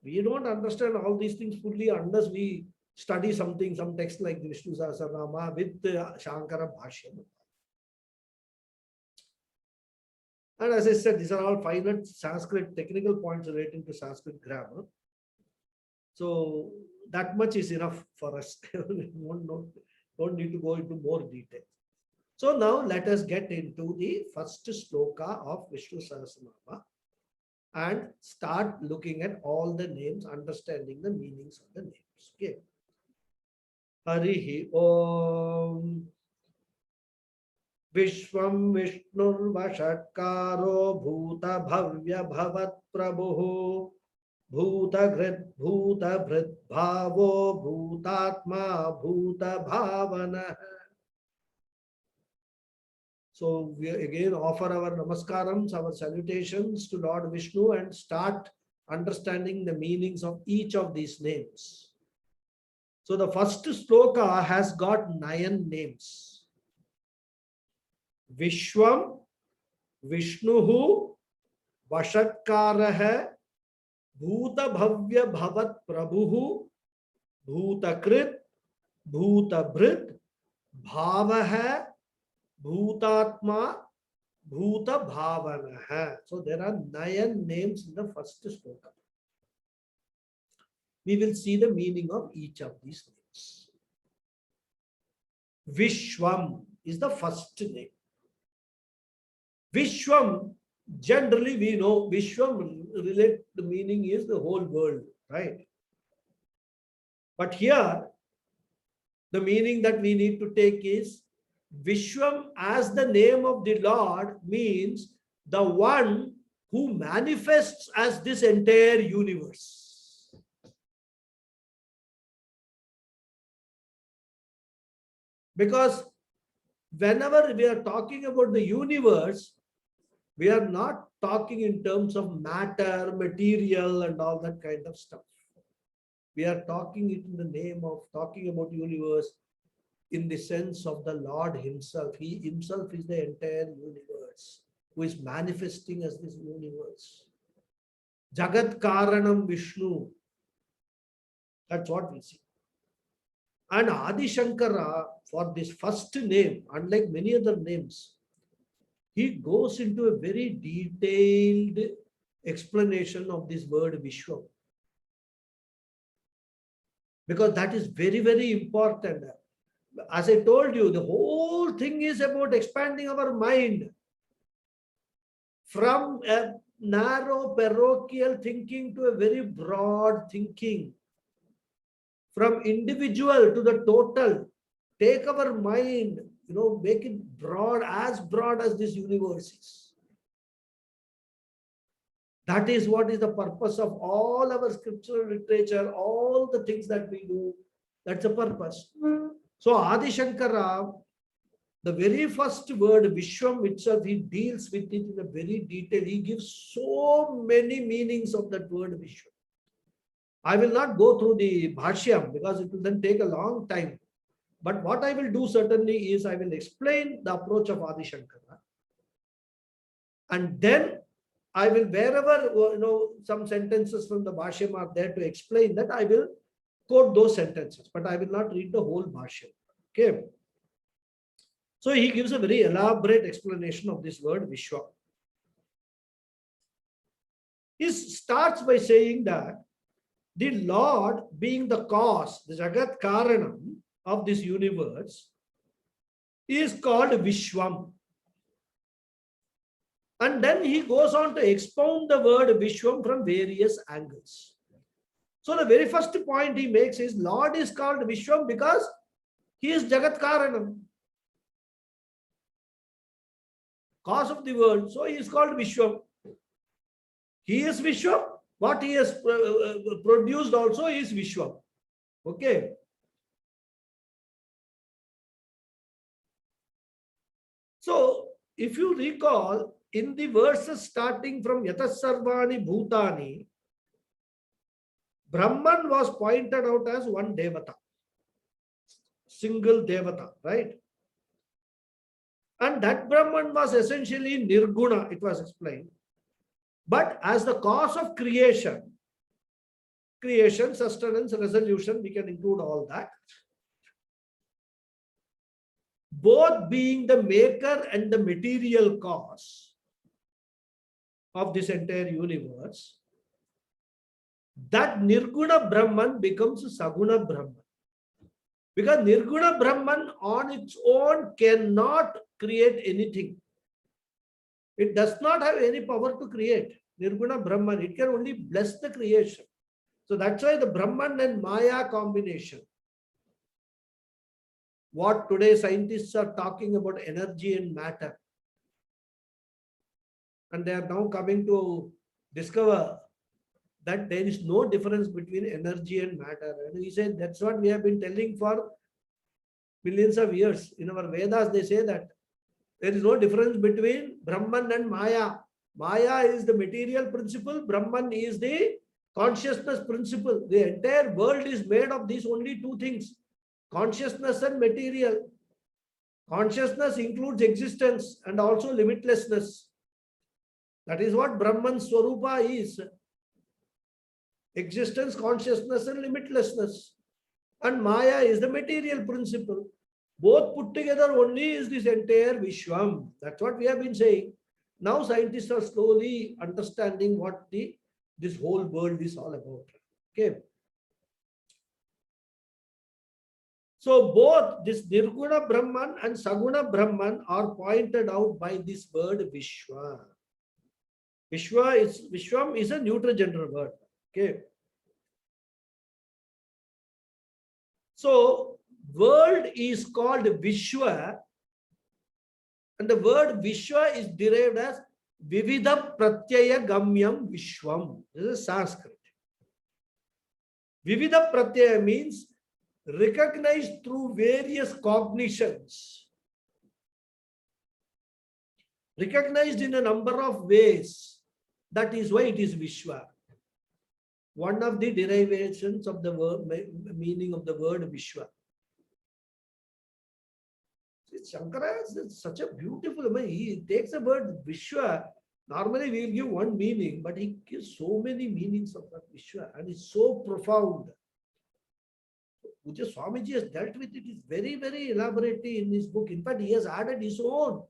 we don't understand all these things fully unless we study something, some text like the Vishnu Sahasranamam with Shankara Bhashyam. And as I said, these are all final Sanskrit technical points relating to Sanskrit grammar. So that much is enough for us. Don't need to go into more detail. So now let us get into the first sloka of Vishnu Sahasranamam and start looking at all the names, understanding the meanings of the names. Okay. Harihi Om. Vishwam Vishnur Vashatkaro Bhuta Bhavya Bhavat Prabhu Bhuta Grit Bhuta Brit Bhavo Bhutatma Bhuta Bhavana. So we again offer our namaskarams, our salutations to Lord Vishnu and start understanding the meanings of each of these names. So the first sloka has got 9 names. Vishwam, Vishnuhu, Vashatkaraha, Bhuta Bhavya Bhavat Prabhuhu, Bhutakrit, Bhutabhrit, Bhavaha, Bhutatma, Bhuta Bhavanaha. So there are 9 names in the first sloka. We will see the meaning of each of these names. Vishwam is the first name. Vishwam, generally we know Vishwam, the meaning is the whole world, right? But here, the meaning that we need to take is Vishwam as the name of the Lord means the one who manifests as this entire universe. Because whenever we are talking about the universe, we are not talking in terms of matter, material, and all that kind of stuff. We are talking it in the name of talking about universe in the sense of the Lord himself. He himself is the entire universe who is manifesting as this universe. Jagat Karanam Vishnu. That's what we see. And Adi Shankara, for this first name, unlike many other names, he goes into a very detailed explanation of this word Vishwa. Because that is very, very important. As I told you, the whole thing is about expanding our mind from a narrow parochial thinking to a very broad thinking. From individual to the total. Take our mind, make it broad as this universe is. That is what is the purpose of all our scriptural literature, all the things that we do. That's the purpose. So Adi Shankara, the very first word Vishwam itself, he deals with it in a very detail. He gives so many meanings of that word Vishwam. I will not go through the Bhashyam because it will then take a long time. But what I will do certainly is I will explain the approach of Adi Shankara. And then I will, wherever some sentences from the Bhashyam are there to explain that, I will quote those sentences. But I will not read the whole Bhashyam. Okay. So he gives a very elaborate explanation of this word Vishwa. He starts by saying that the Lord being the cause, the Jagat Karanam of this universe, is called Vishwam. And then he goes on to expound the word Vishwam from various angles. So the very first point he makes is Lord is called Vishwam because he is Jagat Karanam, cause of the world. So he is called Vishwam. He is Vishwam. What he has produced also is Vishwam. Okay. So if you recall, in the verses starting from Yatasarvani Bhutani, Brahman was pointed out as one Devata. Single Devata, right? And that Brahman was essentially Nirguna, it was explained. But as the cause of creation, sustenance, resolution, we can include all that. Both being the maker and the material cause of this entire universe, that Nirguna Brahman becomes Saguna Brahman. Because Nirguna Brahman on its own cannot create anything. It does not have any power to create. Nirguna Brahman, it can only bless the creation. So that's why the Brahman and Maya combination. What today scientists are talking about energy and matter. And they are now coming to discover that there is no difference between energy and matter. And he said that's what we have been telling for millions of years. In our Vedas, they say that there is no difference between Brahman and Maya. Maya is the material principle, Brahman is the consciousness principle. The entire world is made of these only two things, consciousness and material. Consciousness includes existence and also limitlessness. That is what Brahman Swarupa is. Existence, consciousness and limitlessness. And Maya is the material principle. Both put together only is this entire Vishwam. That's what we have been saying. Now scientists are slowly understanding what this whole world is all about. Okay. So both this Nirguna Brahman and Saguna Brahman are pointed out by this word Vishwa. Vishwam is a neutral gender word. Okay. So world is called Vishwa, and the word Vishwa is derived as Vividha Pratyaya Gamyam Vishwam. This is Sanskrit. Vividha Pratyaya means recognized through various cognitions, recognized in a number of ways. That is why it is Vishwa. One of the derivations of the word, meaning of the word Vishwa. Shankara is such a beautiful, he takes the word Vishwa. Normally we will give one meaning, but he gives so many meanings of that Vishwa, and it's so profound. Pujya Swamiji has dealt with it. It's very, very elaborately in his book. In fact, he has added his own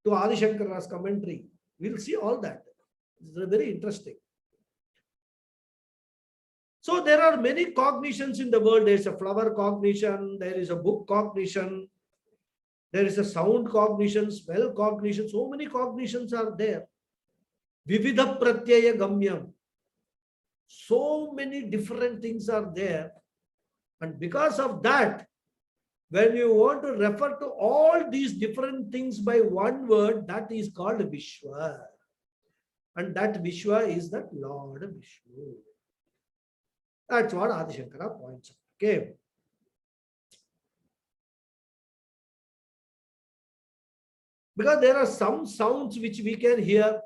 to Adi Shankara's commentary. We'll see all that. It's very interesting. So there are many cognitions in the world. There is a flower cognition, there is a book cognition, there is a sound cognition, smell cognition. So many cognitions are there. Vividha Pratyaya Gamyam. So many different things are there. And because of that, when you want to refer to all these different things by one word, that is called Vishwa. And that Vishwa is that Lord Vishnu. That's what Adi Shankara points out. Okay. Because there are some sounds which we can hear,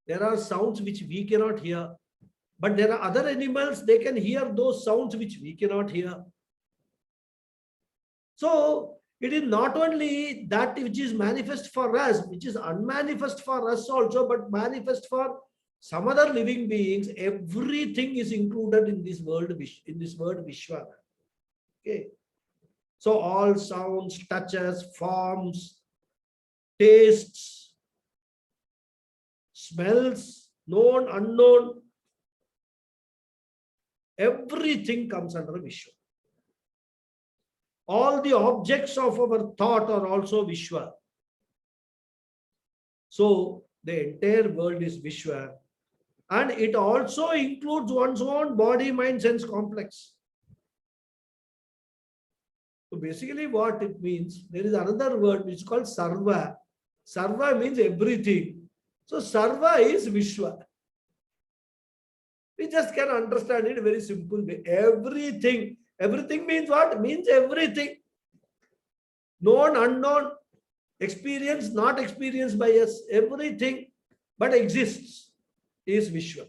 there are sounds which we cannot hear, but there are other animals, they can hear those sounds which we cannot hear. So it is not only that which is manifest for us, which is unmanifest for us also, but manifest for some other living beings. Everything is included in this word, Vishwa. Okay. So all sounds, touches, forms, tastes, smells, known, unknown, everything comes under Vishwa. All the objects of our thought are also Vishwa. So the entire world is Vishwa. And it also includes one's own body, mind, sense complex. So basically what it means, there is another word which is called Sarva. Sarva means everything. So Sarva is Vishwa. We just can understand it in a very simple way. Everything. Everything means what? Means everything. Known, unknown, experienced, not experienced by us. Everything but exists is Vishwa.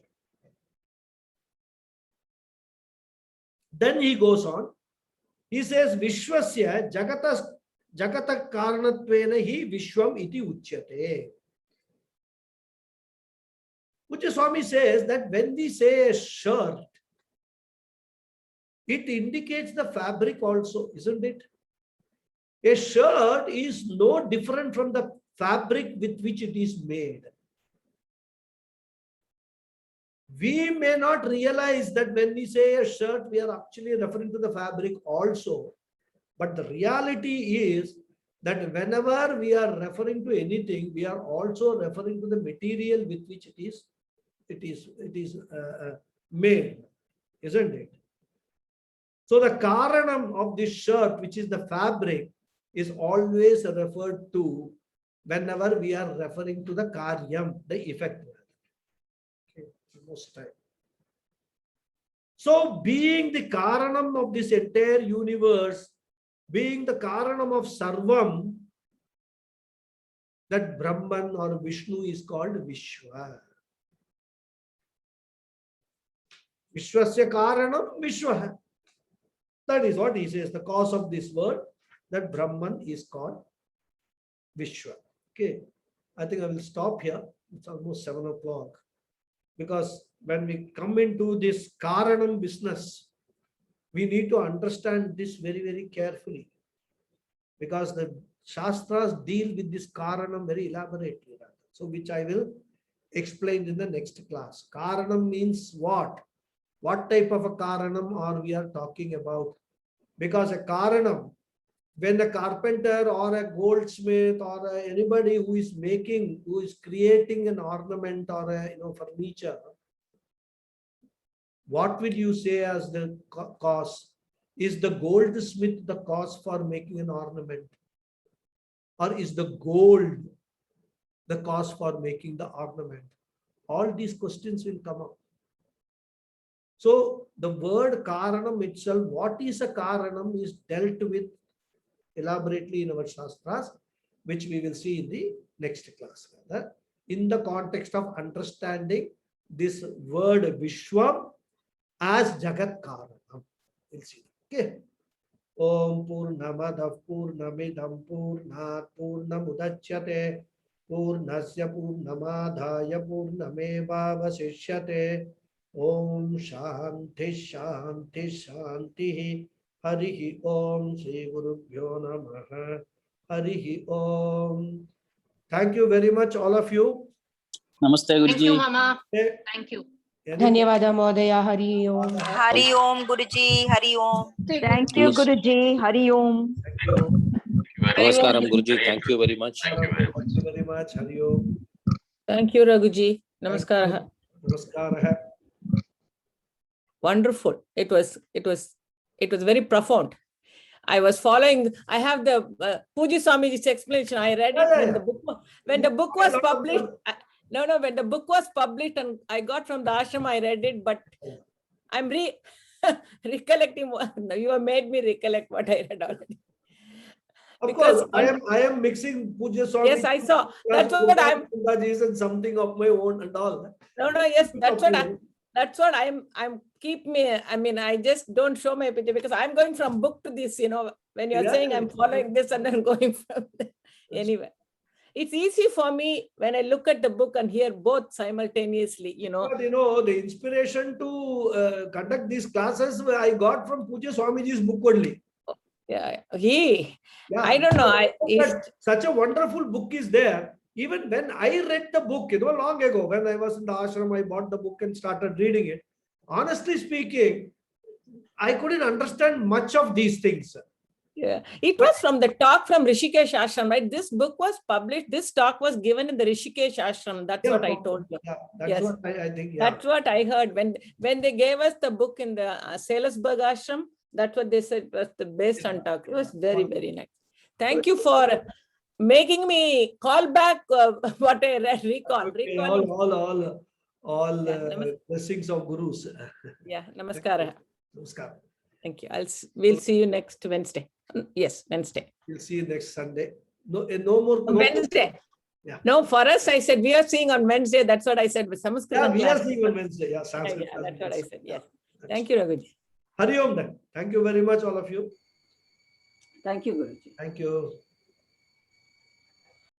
Then he goes on. He says, Vishwasya Jagata Karanatvena hi Vishwam iti uchyate. Pujya Swami says that when we say a shirt, it indicates the fabric also, isn't it? A shirt is no different from the fabric with which it is made. We may not realize that when we say a shirt, we are actually referring to the fabric also. But the reality is that whenever we are referring to anything, we are also referring to the material with which it is made, isn't it? So the karanam of this shirt, which is the fabric, is always referred to whenever we are referring to the karyam, the effect. Okay, most time. So being the karanam of this entire universe, being the karanam of sarvam, that Brahman or Vishnu is called Vishwa. Vishwasya karanam Vishwa. That is what he says, the cause of this word, that Brahman is called Vishwa. Okay, I think I will stop here. It's almost 7 o'clock. Because when we come into this Karanam business, we need to understand this very, very carefully. Because the Shastras deal with this Karanam very elaborately. So which I will explain in the next class. Karanam means what? What type of a Karanam are we are talking about? Because a Karanam, when a carpenter or a goldsmith or anybody who is creating an ornament or a furniture, what will you say as the cause? Is the goldsmith the cause for making an ornament? Or is the gold the cause for making the ornament? All these questions will come up. So the word karanam itself, what is a karanam, is dealt with elaborately in our Shastras, which we will see in the next class. In the context of understanding this word Vishwam as Jagat Karanam. We'll see. Okay. Om Purnamadav Purnamidam Purnat Purnamudachyate Purnasya Purnamadhaya Purnameva Vasishyate. Om Shanti Shanti Shanti. Harihi Om Sri Gurubhyo Namaha. Harihi Om. Thank you very much, all of you. Namaste, Thank you, Guruji. Mama. Okay. Thank you. धन्यवाद महोदय हरि ओम हरि ओम गुरुजी हरि ओम Thank you, Guruji. Hari Om. Thank you. Namaskaram, Guruji. Thank you very much. Thank you very much. Hari Om. Thank you, Raghuji. Namaskar. Namaskar. Wonderful. It was very profound. I was following. I have the Puji Swamiji's explanation. I read it when the book was published. When the book was published and I got from the ashram, I read it, but I'm recollecting. You have made me recollect what I read already. Of course, I am mixing Puja Swami. Yes, I saw. That's what I'm. And something of my own and all. Yes, that's what I'm keep me. I mean, I just don't show my picture because I'm going from book to this. When you're saying I'm following this and then going from there. Anyway. It's easy for me when I look at the book and hear both simultaneously, But the inspiration to conduct these classes I got from Puja Swamiji's book only. Yeah, I don't know. Such a wonderful book is there. Even when I read the book, long ago, when I was in the ashram, I bought the book and started reading it. Honestly speaking, I couldn't understand much of these things. Yeah, it was from the talk from Rishikesh Ashram, right? This book was published. This talk was given in the Rishikesh Ashram. That's what I told you. Yeah, that's what I think. Yeah. That's what I heard when they gave us the book in the Salisbury Ashram. That's what they said was the based on talk. It was very, very nice. Thank you for making me call back what I recall. Okay, all blessings of gurus. Yeah, namaskara. Namaskar. Thank you. We'll see you next Wednesday. Yes, Wednesday. We'll see you next Sunday. No more. Wednesday. Yeah. No, for us, I said we are seeing on Wednesday. That's what I said with Sanskrit. Yeah, we are seeing on Wednesday. Yeah, Sanskrit. Yeah, that's what I said. Yes. Thank you, Raghuji. Hari Om then. Thank you very much, all of you. Thank you, Guruji. Thank you.